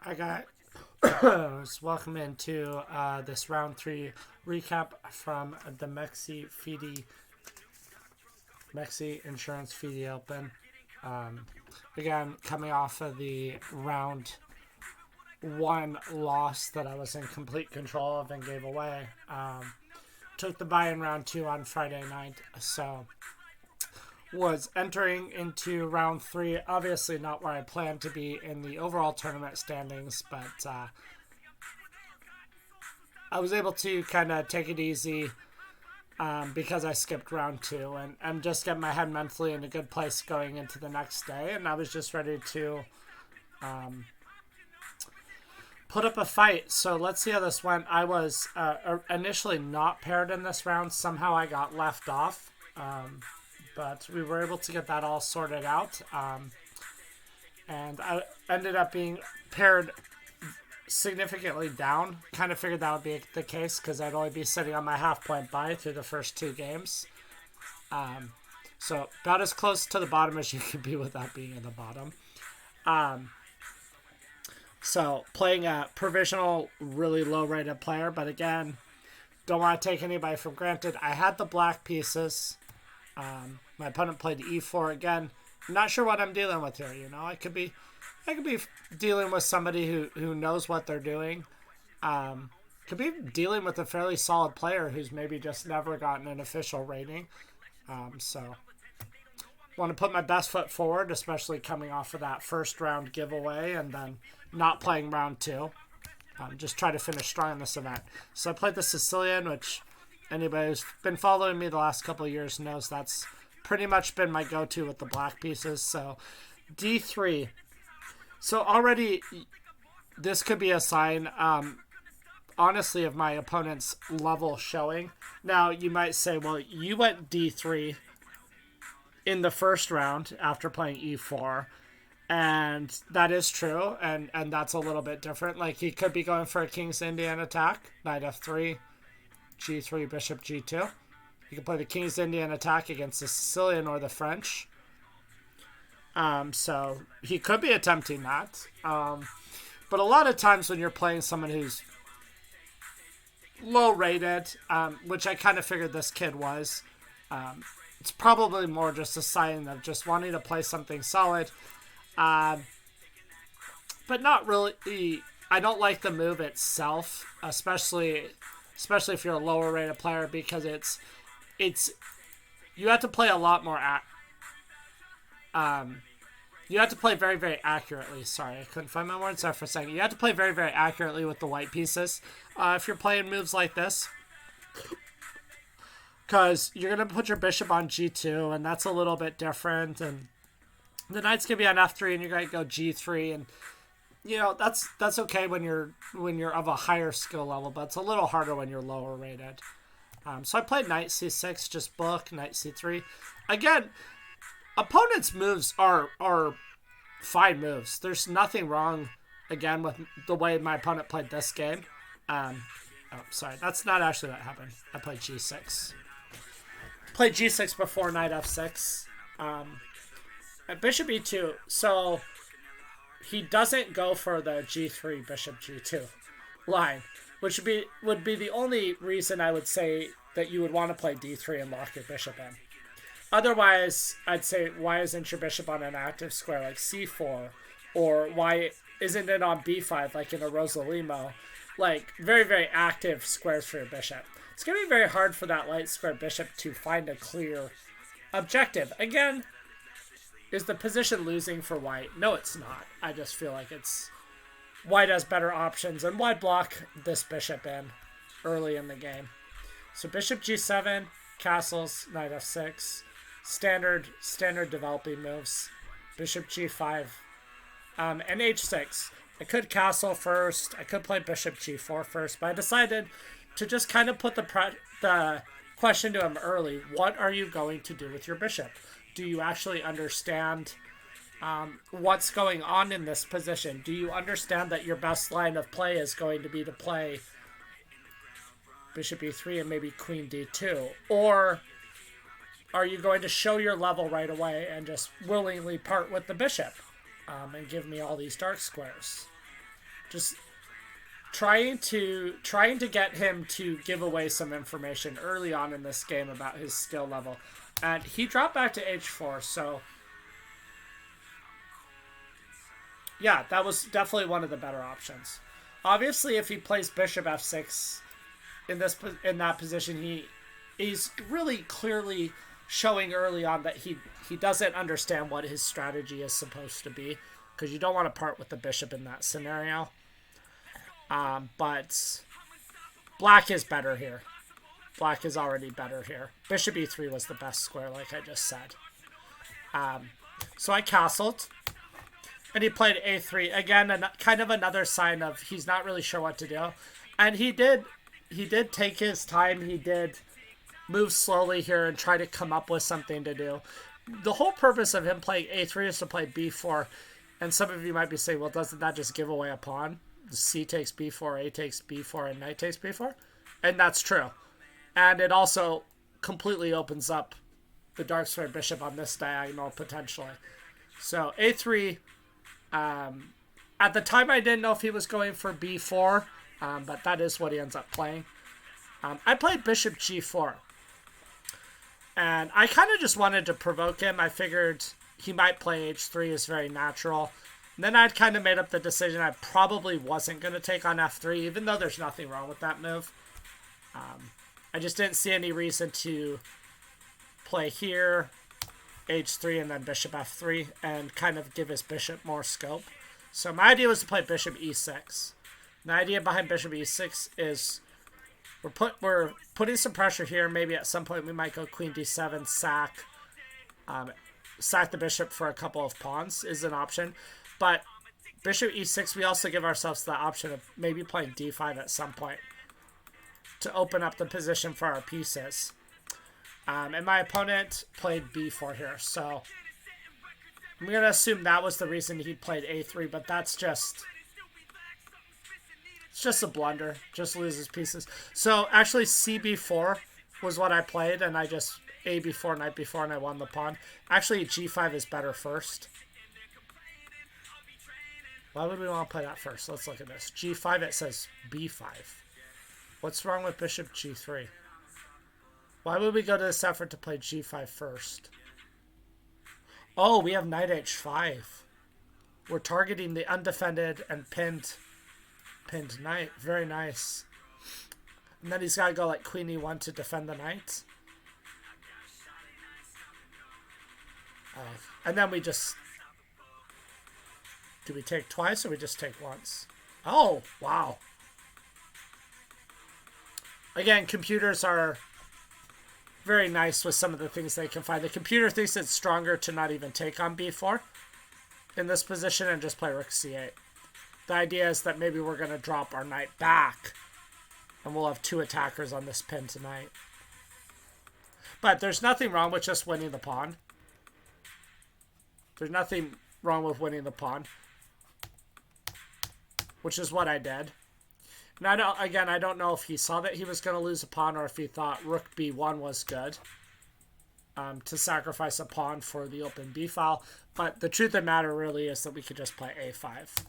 Hi guys, welcome into this round 3 recap from the MexInsurance FIDE Open. Again, coming off of the round 1 loss that I was in complete control of and gave away. Took the bye in round 2 on Friday night, so was entering into round 3. Obviously not where I planned to be in the overall tournament standings, but I was able to kind of take it easy because I skipped round 2 and just get my head mentally in a good place going into the next day. And I was just ready to put up a fight. So let's see how this went. I was initially not paired in this round. Somehow I got left off. But we were able to get that all sorted out. And I ended up being paired significantly down. Kind of figured that would be the case because I'd only be sitting on my half-point bye through the first 2 games. So about as close to the bottom as you could be without being in the bottom. So playing a provisional, really low-rated player. But again, don't want to take anybody for granted. I had the black pieces. My opponent played e4 again. I'm not sure what I'm dealing with here. You know, I could be dealing with somebody who knows what they're doing. Could be dealing with a fairly solid player who's maybe just never gotten an official rating. So want to put my best foot forward, especially coming off of that first round giveaway and then not playing round 2. Just try to finish strong in this event. So I played the Sicilian, which anybody who's been following me the last couple of years knows that's pretty much been my go-to with the black pieces. So d3. So already this could be a sign, honestly, of my opponent's level showing. Now you might say, well, you went d3 in the first round after playing e4. And that is true, and that's a little bit different. Like, he could be going for a King's Indian attack, knight f3, g3, bishop g2. You can play the King's Indian attack against the Sicilian or the French. So he could be attempting that. But a lot of times when you're playing someone who's low rated, which I kind of figured this kid was, it's probably more just a sign of just wanting to play something solid. But not really. I don't like the move itself, especially if you're a lower rated player, because it's you have to play a lot more you have to play very, very accurately. Sorry, I couldn't find my words there for a second. You have to play very, very accurately with the white pieces if you're playing moves like this, because you're going to put your bishop on g2, and that's a little bit different, and the knight's going to be on f3, and you're going to go g3, and you know that's okay when you're of a higher skill level, but it's a little harder when you're lower rated. So I played knight c6, just book, knight c3. Again, opponents' moves are fine moves. There's nothing wrong, again, with the way my opponent played this game. Oh, sorry, that's not actually what happened. I played g6. Played g6 before knight f6. Bishop e2. So he doesn't go for the g3, bishop g2 line, which would be the only reason I would say that you would want to play d3 and lock your bishop in. Otherwise, I'd say, why isn't your bishop on an active square like c4? Or why isn't it on b5 like in a Rosalimo? Like, very, very active squares for your bishop. It's going to be very hard for that light square bishop to find a clear objective. Again, is the position losing for white? No, it's not. I just feel like white has better options, and why block this bishop in early in the game? So bishop g7, castles, knight f6, standard developing moves. Bishop g5, and h6. I could castle first. I could play bishop g4 first, but I decided to just kind of put the question to him early. What are you going to do with your bishop? Do you actually understand what's going on in this position? Do you understand that your best line of play is going to be to play bishop e3 and maybe queen d2? Or are you going to show your level right away and just willingly part with the bishop and give me all these dark squares? just trying to get him to give away some information early on in this game about his skill level. And he dropped back to h4, so yeah, that was definitely one of the better options. Obviously, if he plays bishop f6 in that position, he's really clearly showing early on that he doesn't understand what his strategy is supposed to be, because you don't want to part with the bishop in that scenario. But black is better here. Black is already better here. Bishop e3 was the best square, like I just said. So I castled. And he played a3. Again, kind of another sign of he's not really sure what to do. And he did take his time. He did move slowly here and try to come up with something to do. The whole purpose of him playing a3 is to play b4. And some of you might be saying, well, doesn't that just give away a pawn? C takes b4, a takes b4, and knight takes b4? And that's true. And it also completely opens up the dark square bishop on this diagonal, potentially. So a3, at the time I didn't know if he was going for b4, but that is what he ends up playing. I played bishop g4. And I kind of just wanted to provoke him. I figured he might play h3 is very natural. And then I'd kind of made up the decision I probably wasn't going to take on f3, even though there's nothing wrong with that move. I just didn't see any reason to play here, h3, and then bishop f3, and kind of give his bishop more scope. So my idea was to play bishop e6. The idea behind bishop e6 is we're putting some pressure here. Maybe at some point we might go queen d7, sack the bishop for a couple of pawns is an option. But bishop e6, we also give ourselves the option of maybe playing d5 at some point to open up the position for our pieces. And my opponent played b4 here, so I'm going to assume that was the reason he played a3, but that's just... It's just a blunder. Just loses pieces. So actually cb4 was what I played, and I just a-b4, knight b4, and I won the pawn. Actually, g5 is better first. Why would we want to play that first? Let's look at this. g5, it says b5. What's wrong with bishop g3? Why would we go to this effort to play g5 first? Oh, we have knight h5. We're targeting the undefended and pinned knight. Very nice. And then he's got to go like queen e1 to defend the knight. And then we just... Do we take twice or we just take once? Oh, wow. Again, computers are very nice with some of the things they can find. The computer thinks it's stronger to not even take on b4 in this position and just play rook c8. The idea is that maybe we're going to drop our knight back and we'll have two attackers on this pin tonight. But there's nothing wrong with just winning the pawn. There's nothing wrong with winning the pawn, which is what I did. And I don't know if he saw that he was going to lose a pawn or if he thought rook b1 was good to sacrifice a pawn for the open b file. But the truth of the matter really is that we could just play a5.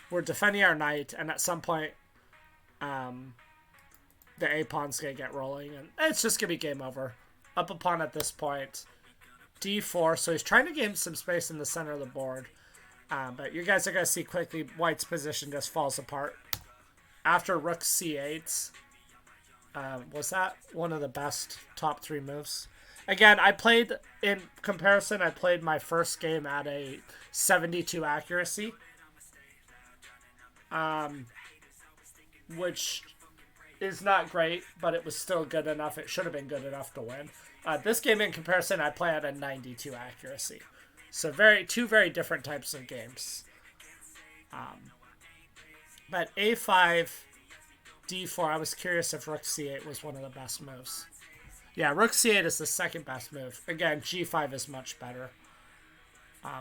We're defending our knight, and at some point the a pawn's going to get rolling, and it's just going to be game over. Up a pawn at this point. d4, so he's trying to gain some space in the center of the board. But you guys are going to see quickly white's position just falls apart. After rook c8, was that one of the best top 3 moves? Again, I played my first game at a 72 accuracy. Which is not great, but it was still good enough. It should have been good enough to win. This game in comparison, I play at a 92 accuracy. So two very different types of games. But a5, d4, I was curious if rook c8 was one of the best moves. Yeah, rook c8 is the second best move. Again, g5 is much better.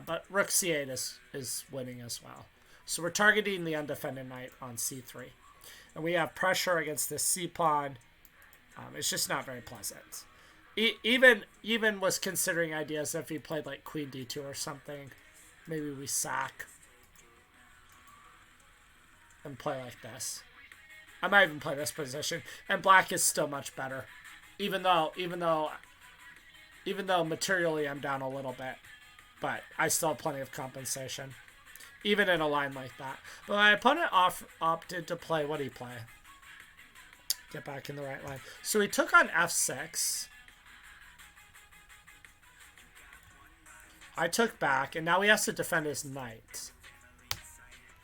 But rook c8 is winning as well. So we're targeting the undefended knight on c3. And we have pressure against this c-pawn. It's just not very pleasant. Even was considering ideas if he played like queen d2 or something. Maybe we sack. and play like this. I might even play this position, and black is still much better, even though materially I'm down a little bit, but I still have plenty of compensation, even in a line like that. But my opponent opted to play, what did he play? Get back in the right line. So he took on f6. I took back, and now he has to defend his knight.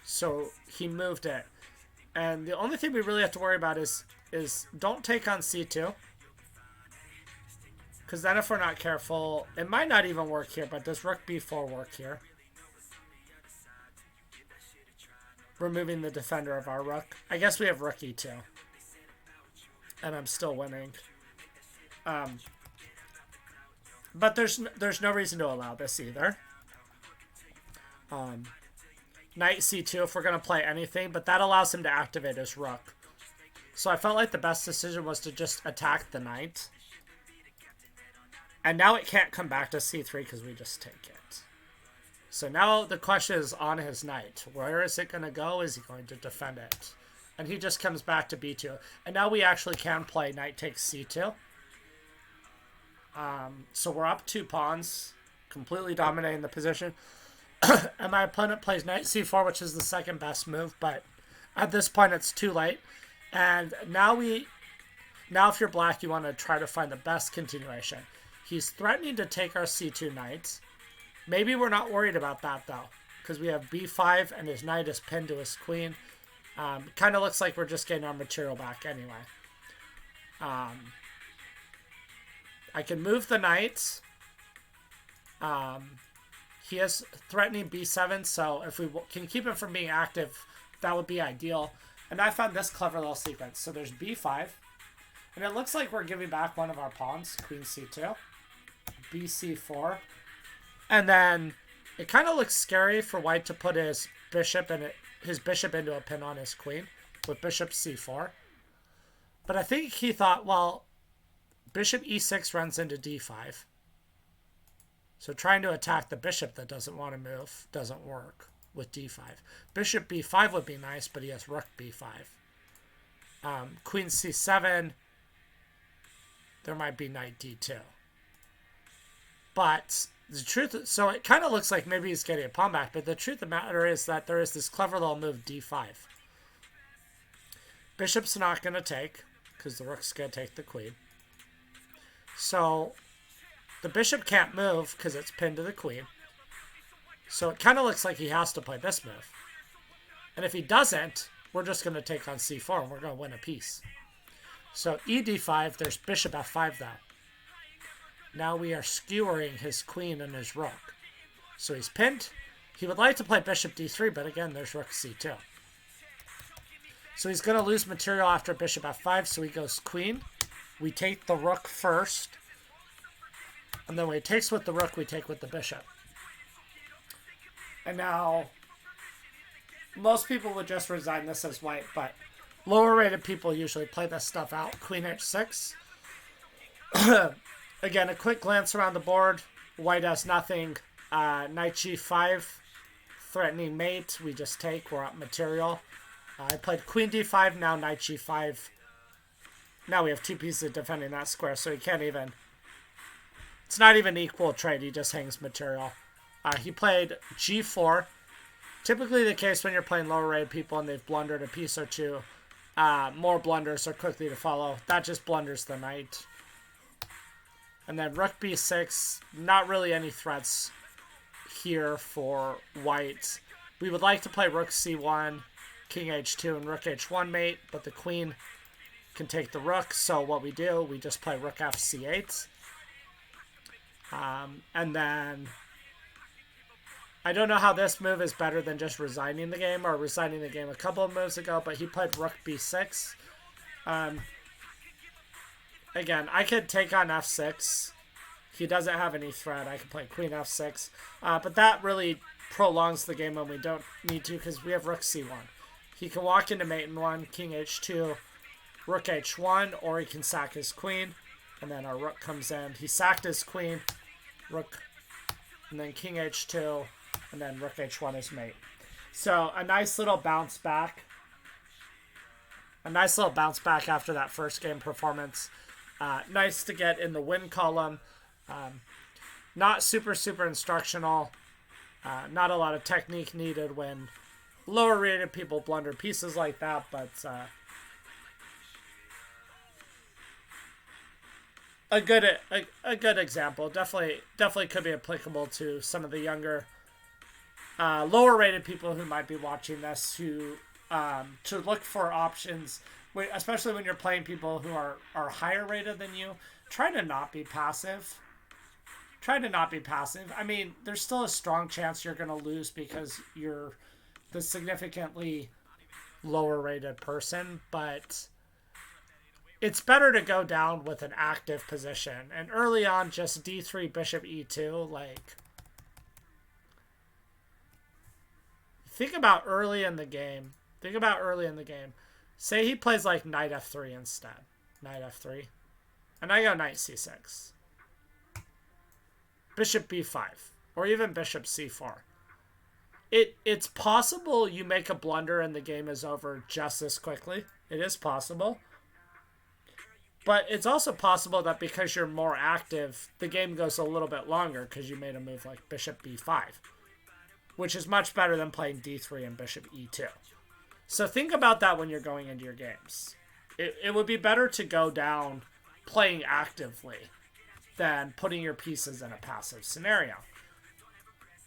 So he moved it. And the only thing we really have to worry about is don't take on c2. Because then if we're not careful, it might not even work here, but does rook b4 work here? Removing the defender of our rook. I guess we have rook e2. And I'm still winning. But there's no reason to allow this either. Knight c2 if we're going to play anything, but that allows him to activate his rook. So I felt like the best decision was to just attack the knight. And now it can't come back to c3 because we just take it. So now the question is on his knight. Where is it going to go? Is he going to defend it? And he just comes back to b2. And now we actually can play knight takes c2. So we're up 2 pawns, completely dominating the position. And my opponent plays knight c4, which is the second best move, but at this point it's too late. And now if you're black, you want to try to find the best continuation. He's threatening to take our c2 knight. Maybe we're not worried about that though, because we have b5 and his knight is pinned to his queen. Kind of looks like we're just getting our material back anyway. I can move the knight. He is threatening b7, so if we can keep him from being active, that would be ideal. And I found this clever little sequence. So there's b5, and it looks like we're giving back one of our pawns, queen c2, bc4, and then it kind of looks scary for white to put his bishop into a pin on his queen with bishop c4. But I think he thought, well, bishop e6 runs into d5. So trying to attack the bishop that doesn't want to move doesn't work with d5. Bishop b5 would be nice, but he has rook b5. Queen c7, there might be knight d2. But the truth, so it kind of looks like maybe he's getting a pawn back, but the truth of the matter is that there is this clever little move d5. Bishop's not going to take, because the rook's going to take the queen. So the bishop can't move because it's pinned to the queen. So it kind of looks like he has to play this move. And if he doesn't, we're just going to take on c4 and we're going to win a piece. So ed5, there's bishop f5 though. Now we are skewering his queen and his rook. So he's pinned. He would like to play bishop d3, but again, there's rook c2. So he's going to lose material after bishop f5, so he goes queen. We take the rook first. And then when he takes with the rook, we take with the bishop. And now, most people would just resign this as white, but lower rated people usually play this stuff out. Queen h6. Again, a quick glance around the board. White has nothing. Knight g5, threatening mate. We just take. We're up material. I played queen d5, now knight g5. Now we have 2 pieces defending that square, so he can't even... It's not even equal trade. He just hangs material. He played g4. Typically the case when you're playing lower rated people and they've blundered a piece or two, more blunders are quickly to follow. That just blunders the knight. And then rook b6. Not really any threats here for white. We would like to play rook c1, king h2, and rook h1 mate, but the queen can take the rook. So what we do, we just play rook f c8. And then I don't know how this move is better than just resigning the game or resigning the game a couple of moves ago, but he played rook b6. Again, I could take on f6. He doesn't have any threat. I can play queen f6. But that really prolongs the game when we don't need to because we have rook c1. He can walk into mate in 1, king h2, rook h1, or he can sack his queen. And then our rook comes in. He sacked his queen, rook, and then king h2, and then rook h1 is mate. So a nice little bounce back. a nice little bounce back after that first game performance. Nice to get in the win column. Not super instructional. Not a lot of technique needed when lower rated people blunder pieces like that, but a good example. Definitely could be applicable to some of the younger, lower rated people who might be watching this, who to look for options, especially when you're playing people who are higher rated than you. Try to not be passive. I mean, there's still a strong chance you're going to lose because you're the significantly lower rated person, but it's better to go down with an active position. And early on, just d3, bishop e2, like, think about early in the game. Say he plays like knight f3 instead. Knight f3. And I go knight c6. Bishop b5. Or even bishop c4. It's possible you make a blunder and the game is over just as quickly. It is possible. But it's also possible that because you're more active, the game goes a little bit longer because you made a move like bishop b5. Which is much better than playing d3 and bishop e2. So think about that when you're going into your games. It would be better to go down playing actively than putting your pieces in a passive scenario.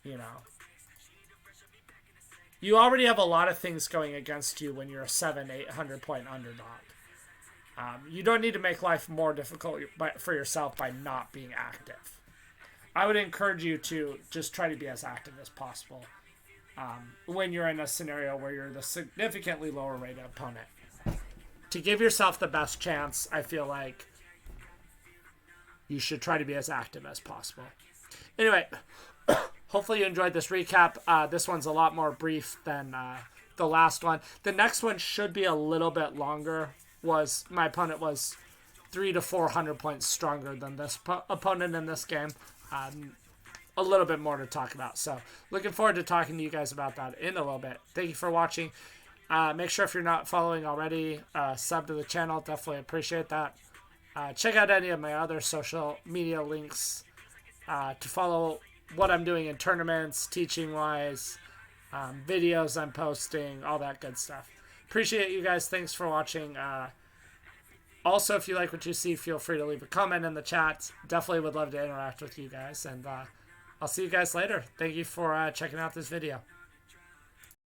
You know. You already have a lot of things going against you when you're a 700-800 point underdog. You don't need to make life more difficult for yourself by not being active. I would encourage you to just try to be as active as possible when you're in a scenario where you're the significantly lower rated opponent. To give yourself the best chance, I feel like you should try to be as active as possible. Anyway, hopefully you enjoyed this recap. This one's a lot more brief than the last one. The next one should be a little bit longer. My opponent was 300 to 400 points stronger than this opponent in this game. A little bit more to talk about. So looking forward to talking to you guys about that in a little bit. Thank you for watching. Make sure if you're not following already, sub to the channel. Definitely appreciate that. Check out any of my other social media links to follow what I'm doing in tournaments, teaching-wise, videos I'm posting, all that good stuff. Appreciate you guys. Thanks for watching. Also, if you like what you see, feel free to leave a comment in the chat. Definitely would love to interact with you guys. And I'll see you guys later. Thank you for checking out this video.